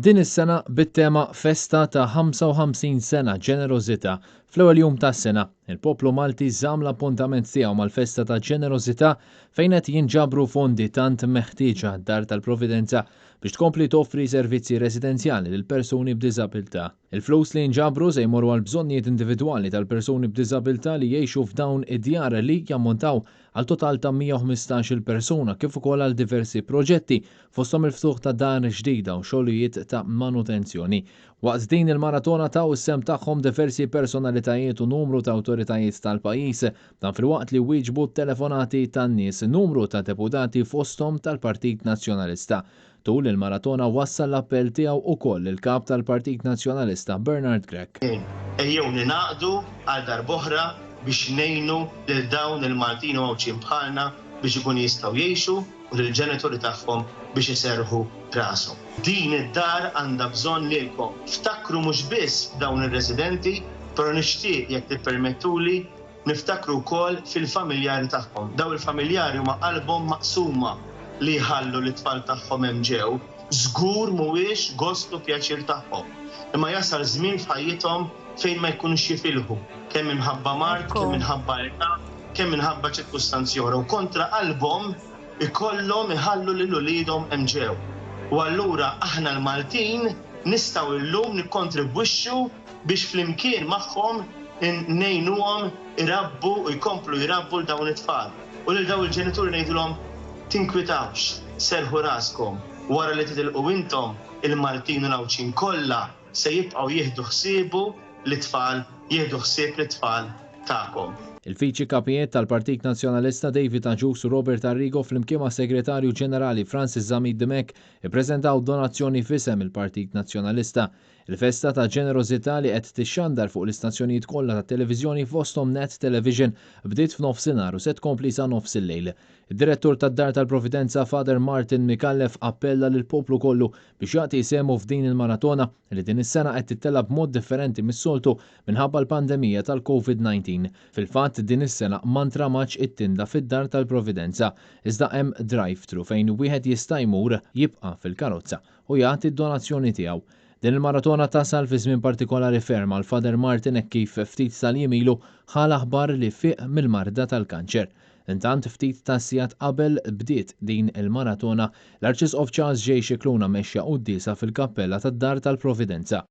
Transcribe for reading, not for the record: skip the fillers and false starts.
Din is-sena bit-tema Festa ta' 55 sena ġenerożità. Fl-ewwel jum tas-sena, il-poplu Malti żamm l-appuntament tiegħu mal-Festa ta' Ġenerożità fejn qed jinġabru fondi tant meħtieġa d-Dar tal-Provvidenza biex tkompli toffri servizzi residenzjali lil persuni b'diżabilità. Il-flus li nġabru se jmorru għal bżonnijiet individwali tal-persuni b'diżabilità li jgħixu f'dawn id-djar li jammontaw għal total ta' 115-il persuna kif ukoll għal diversi proġetti fosthom il-ftuħ ta' dar ġdida u xogħlijiet ta' manutenzjoni. Waqt din il-maratona taw is-sem tagħhom diversi personalitajiet u numru ta' awtoritajiet tal-pajjiż dan filwaqt li wieġbu telefonati tan-nies numru ta' deputati fosthom tal-Partit Nazzjonalista. Tul il-maratona wassal l-appell tiegħu ukoll il-kap tal-Partit Nazzjonalista Bernard Grech. Ejjew ninaqdu għal darb'oħra biex ngħinu lil dawn il-Maltin mgħuġin bħalna biex ikun jistgħu jgħixu u lill-ġenituri tagħhom biex iserħu rashom. Din id-dar għandha bżonn lilkom. Ftakru mhux biss dawn ir-residenti, però nixtieq jekk tippermettuli niftakru wkoll fil-familjari tagħhom. Daw il-familjari huma qalbhom maqsuma li jħallu l-tfal tagħhom hemm ġew, żgur mhuwiex gost u pjaċir tagħhom. Imma jasal żmien f'ħajjithom fejn ma jkunux jifilħu, kemm minħabba mart, kemm minħabba età, kemm minħabba ċirkustanzi oħra u kontra qalbhom ikollhom iħallu lil uliedhom hemm ġew. U allura aħna l-Maltin nistgħu llum nikkontribwixxu biex flimkien magħhom ngħinuhom irabbu u jkomplu jirabbu l dawn it-tfal. U lil dawn il-ġenituri ngħidulhom tinkwitawx, serħu raskom, wara li titilqu intom il-Maltin u l-Awċin kollha se jibqgħu jieħdu ħsiebu l-tfal, jieħdu ħsieb l-tfal tagħkom. Il-Viċi Kapijiet tal-Partit Nazzjonalista David Aġus u Robert Arrigo flimkien ma' Segretarju Ġenerali Francis Zamid Demek ippreżentaw donazzjoni f'isem il-Partit Nazzjonalista. Il-Festa ta' Ġenerożità li qed tixxandar fuq l-istazzjonijiet kollha tat-televiżjoni fosthom Net Television bdiet f'nofsinhar u se tkompli sa nofs il-lejl. Id-Direttur tad-Dar tal-Provvidenza Father Martin Mikallef appella lil poplu kollu biex jagħti jsemu f'din il-maratona li din is-sena qed tittella b'mod differenti mis-soltu minħabba l-pandemija tal-COVID-19. Fil-fatt din is-sena ma ntramax it-tinda fid-Dar tal-Provvidenza iżda hemm drive-thru fejn wieħed jista' jmur jibqa' fil-karozza u jagħti d-donazzjoni tiegħu. Din il-maratona tasal fi żmien partikolari ferm għal Father Martin hekk kif ftit tal-jiem ilu ħal aħbar li fiq mill-marda tal-kanċer. Intant ftit ta' sigħat qabel bdiet din il-maratona l-Arċisqof Charles J. Scicluna mexxa qudiesa fil-kappella tad-Dar tal-Provvidenza.